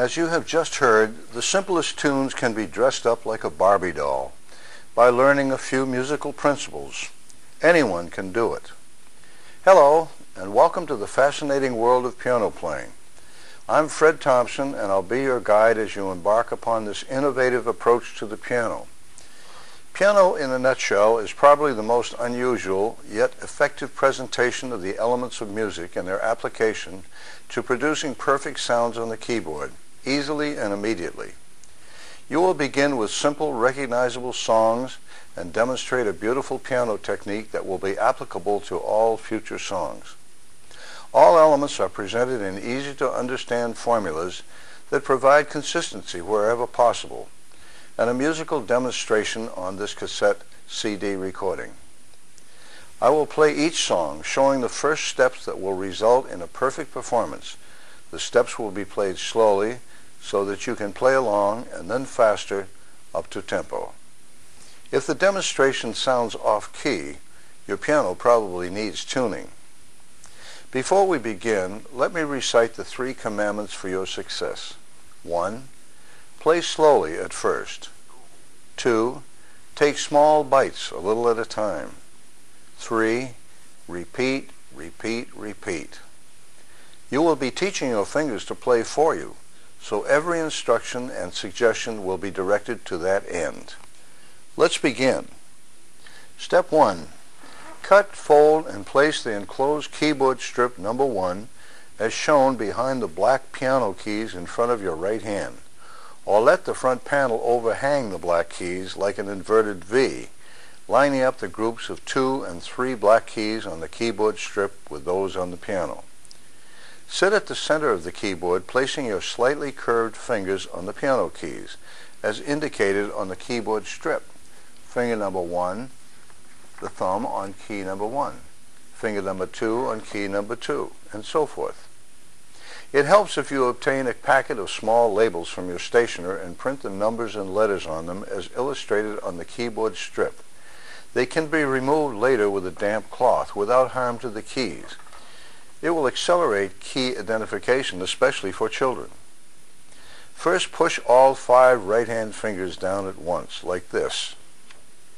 As you have just heard, the simplest tunes can be dressed up like a Barbie doll by learning a few musical principles. Anyone can do it. Hello, and welcome to the fascinating world of piano playing. I'm Fred Thompson, and I'll be your guide as you embark upon this innovative approach to the piano. Piano, in a nutshell, is probably the most unusual yet effective presentation of the elements of music and their application to producing perfect sounds on the keyboard, easily and immediately. You will begin with simple, recognizable songs and demonstrate a beautiful piano technique that will be applicable to all future songs. All elements are presented in easy-to-understand formulas that provide consistency wherever possible, and a musical demonstration on this cassette CD recording. I will play each song, showing the first steps that will result in a perfect performance. The steps will be played slowly so that you can play along, and then faster up to tempo. If the demonstration sounds off-key, your piano probably needs tuning. Before we begin, let me recite the 3 commandments for your success. 1. Play slowly at first. 2. Take small bites, a little at a time. 3. Repeat, repeat, repeat. You will be teaching your fingers to play for you, so every instruction and suggestion will be directed to that end. Let's begin. Step 1. Cut, fold, and place the enclosed keyboard strip number 1 as shown behind the black piano keys in front of your right hand, or let the front panel overhang the black keys like an inverted V, lining up the groups of 2 and 3 black keys on the keyboard strip with those on the piano. Sit at the center of the keyboard, placing your slightly curved fingers on the piano keys, as indicated on the keyboard strip. Finger number 1, the thumb on key number 1, finger number 2 on key number 2, and so forth. It helps if you obtain a packet of small labels from your stationer and print the numbers and letters on them as illustrated on the keyboard strip. They can be removed later with a damp cloth without harm to the keys. It will accelerate key identification, especially for children. First, push all 5 right-hand fingers down at once, like this,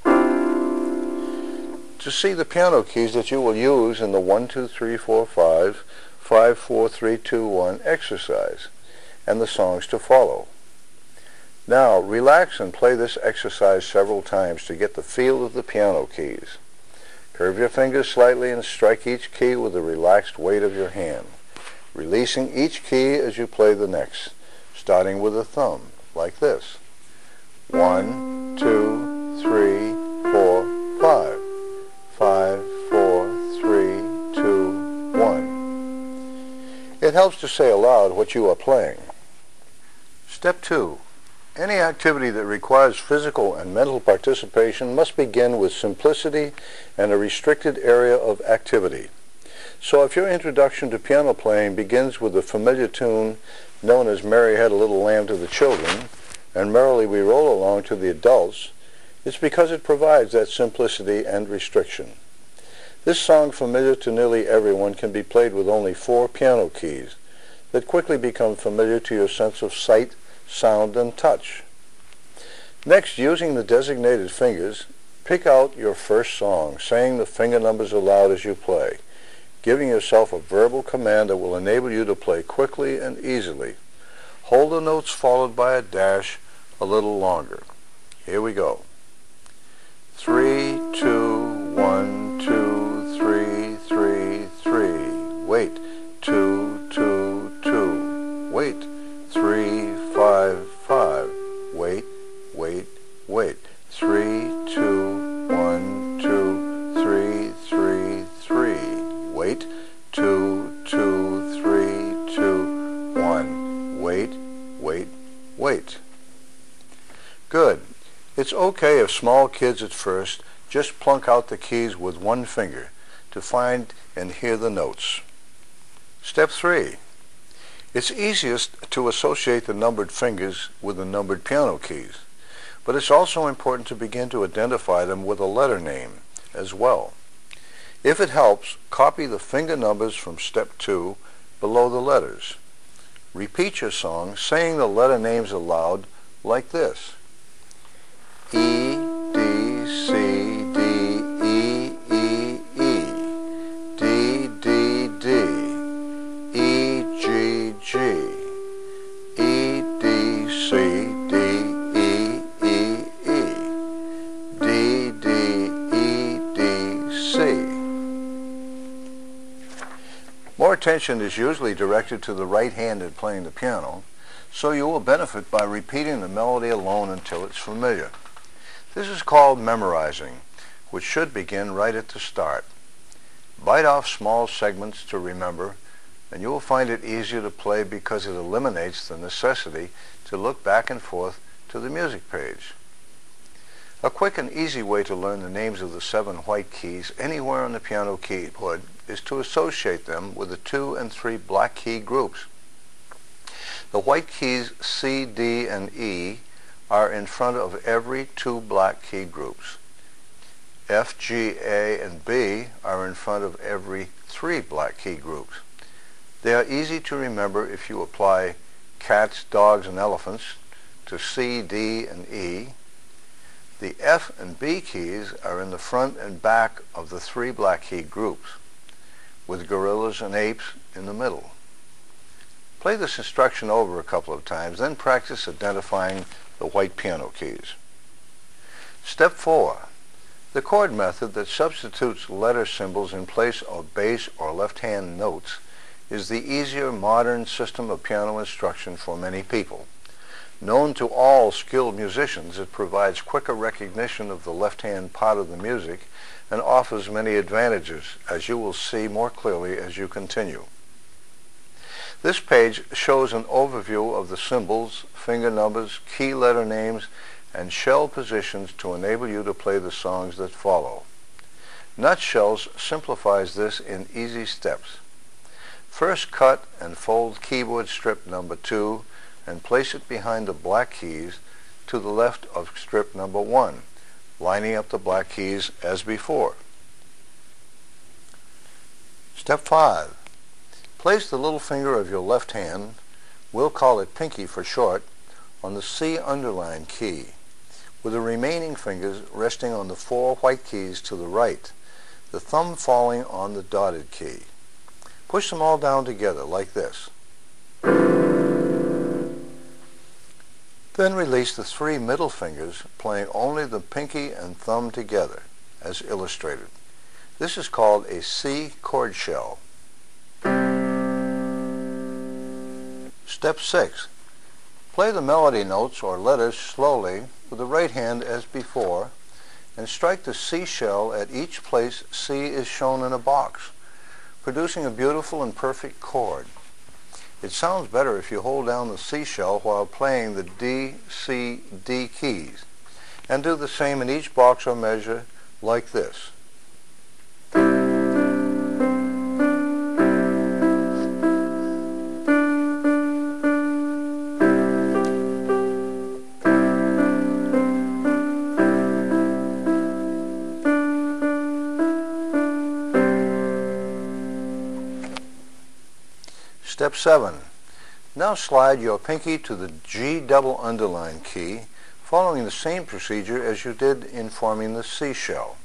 to see the piano keys that you will use in the 1, 2, 3, 4, 5, 5, 4, 3, 2, 1 exercise, and the songs to follow. Now, relax and play this exercise several times to get the feel of the piano keys. Curve your fingers slightly and strike each key with the relaxed weight of your hand, releasing each key as you play the next, starting with the thumb, like this. 1, 2, 3, 4, 5. 5, 4, 3, 2, 1. It helps to say aloud what you are playing. Step 2. Any activity that requires physical and mental participation must begin with simplicity and a restricted area of activity. So if your introduction to piano playing begins with the familiar tune known as Mary Had a Little Lamb to the children, and Merrily We Roll Along to the adults, it's because it provides that simplicity and restriction. This song, familiar to nearly everyone, can be played with only 4 piano keys that quickly become familiar to your sense of sight, sound, and touch. Next, using the designated fingers, pick out your first song, saying the finger numbers aloud as you play, giving yourself a verbal command that will enable you to play quickly and easily. Hold the notes followed by a dash a little longer. Here we go. 3, 2, 1, 2, 3, 3, 3. Wait. 2, 2, 2. Wait. 3, 5, 5. Wait, wait, wait. 3, 2, 1, 2, 3, 3, 3. Wait. 2, 2, 3, 2, 1. Wait, wait, wait. Good. It's okay if small kids at first just plunk out the keys with 1 finger to find and hear the notes. Step 3. It's easiest to associate the numbered fingers with the numbered piano keys, but it's also important to begin to identify them with a letter name as well. If it helps, copy the finger numbers from step 2 below the letters. Repeat your song, saying the letter names aloud like this. E, D, C, D, E, E, E, D, D, D, E, G, G, E, D, C, D, E, E, E, D, D, E, D, C. More attention is usually directed to the right-handed playing the piano, so you will benefit by repeating the melody alone until it's familiar. This is called memorizing, which should begin right at the start. Bite off small segments to remember, and you will find it easier to play because it eliminates the necessity to look back and forth to the music page. A quick and easy way to learn the names of the 7 white keys anywhere on the piano keyboard is to associate them with the 2 and 3 black key groups. The white keys C, D, and E are in front of every 2 black key groups. F, G, A, and B are in front of every 3 black key groups. They are easy to remember if you apply cats, dogs, and elephants to C, D, and E. The F and B keys are in the front and back of the 3 black key groups, with gorillas and apes in the middle. Play this instruction over a couple of times, then practice identifying the white piano keys. Step 4. The chord method that substitutes letter symbols in place of bass or left-hand notes is the easier modern system of piano instruction for many people. Known to all skilled musicians, it provides quicker recognition of the left-hand part of the music and offers many advantages, as you will see more clearly as you continue. This page shows an overview of the symbols, finger numbers, key letter names, and shell positions to enable you to play the songs that follow. Nutshells simplifies this in easy steps. First, cut and fold keyboard strip number 2 and place it behind the black keys to the left of strip number 1, lining up the black keys as before. Step 5. Place the little finger of your left hand, we'll call it pinky for short, on the C underline key, with the remaining fingers resting on the 4 white keys to the right, the thumb falling on the dotted key. Push them all down together like this. Then release the 3 middle fingers, playing only the pinky and thumb together, as illustrated. This is called a C chord shell. Step 6. Play the melody notes or letters slowly with the right hand as before, and strike the C shell at each place C is shown in a box, producing a beautiful and perfect chord. It sounds better if you hold down the C shell while playing the D, C, D keys, and do the same in each box or measure like this. Step 7. Now slide your pinky to the G double underline key, following the same procedure as you did in forming the C shell.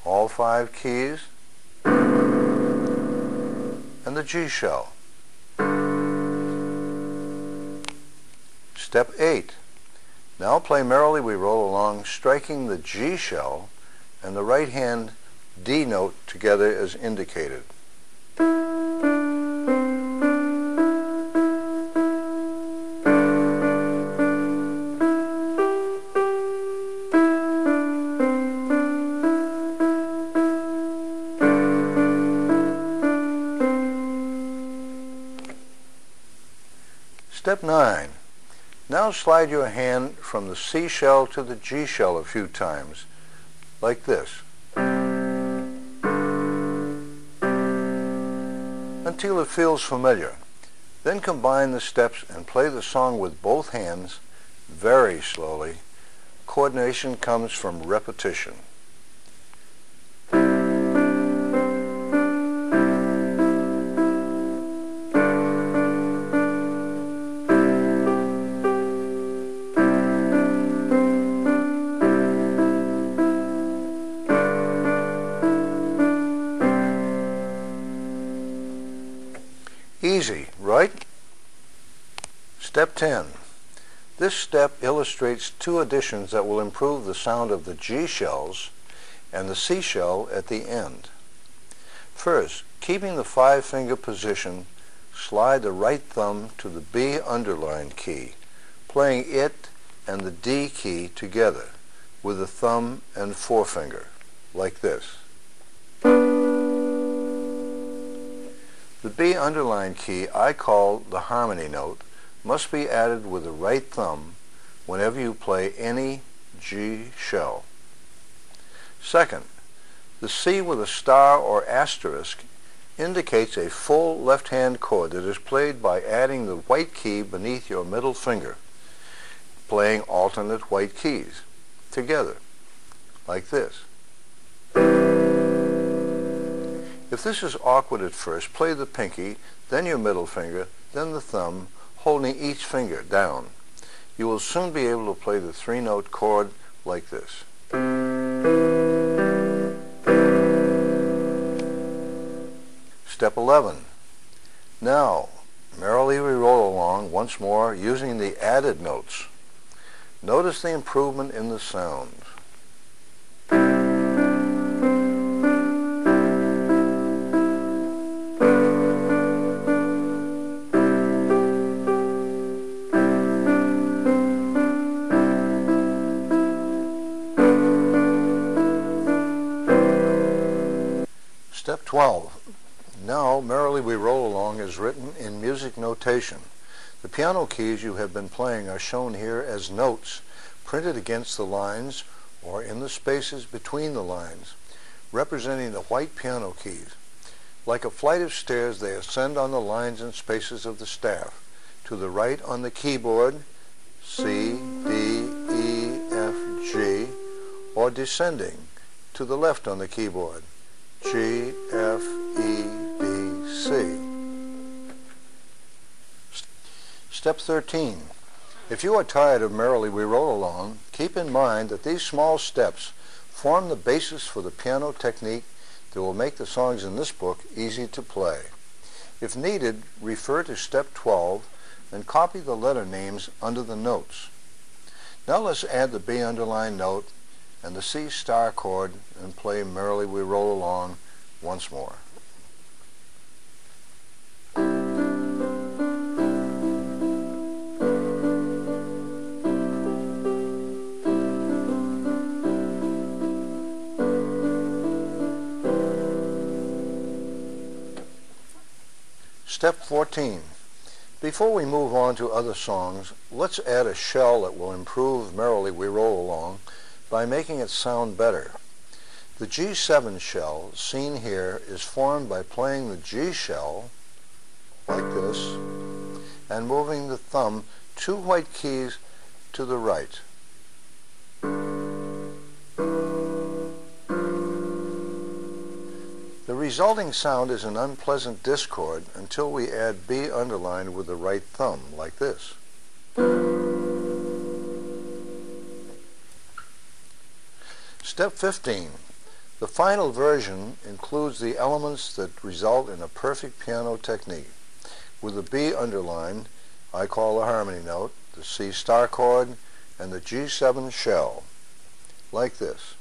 All 5 keys and the G shell. Step 8. Now play Merrily We Roll Along, striking the G shell and the right hand D note together as indicated. Step 9. Now slide your hand from the C shell to the G shell a few times, like this, until it feels familiar. Then combine the steps and play the song with both hands very slowly. Coordination comes from repetition. Easy, right? Step 10. This step illustrates two additions that will improve the sound of the G shells and the C shell at the end. First, keeping the 5-finger position, slide the right thumb to the B underlined key, playing it and the D key together with the thumb and forefinger, like this. The B underlined key I call the harmony note must be added with the right thumb whenever you play any G shell. Second, the C with a star or asterisk indicates a full left-hand chord that is played by adding the white key beneath your middle finger, playing alternate white keys together, like this. If this is awkward at first, play the pinky, then your middle finger, then the thumb, holding each finger down. You will soon be able to play the 3-note chord like this. Step 11. Now, merrily we roll along once more using the added notes. Notice the improvement in the sound. Step 12. Now, Merrily We Roll Along is written in music notation. The piano keys you have been playing are shown here as notes, printed against the lines or in the spaces between the lines, representing the white piano keys. Like a flight of stairs, they ascend on the lines and spaces of the staff. To the right on the keyboard, C, D, E, F, G, or descending to the left on the keyboard, G, F, E, B, C. Step 13. If you are tired of Merrily We Roll Along, keep in mind that these small steps form the basis for the piano technique that will make the songs in this book easy to play. If needed, refer to Step 12 and copy the letter names under the notes. Now let's add the B underlined note and the C star chord and play Merrily We Roll Along once more. Step 14. Before we move on to other songs, let's add a shell that will improve Merrily We Roll Along by making it sound better. The G7 shell, seen here, is formed by playing the G shell, like this, and moving the thumb 2 white keys to the right. The resulting sound is an unpleasant discord until we add B underlined with the right thumb, like this. Step 15. The final version includes the elements that result in a perfect piano technique. With the B underlined, I call the harmony note, the C star chord, and the G7 shell, like this.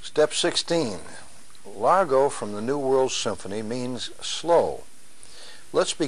Step 16. Largo from the New World Symphony means slow. Let's begin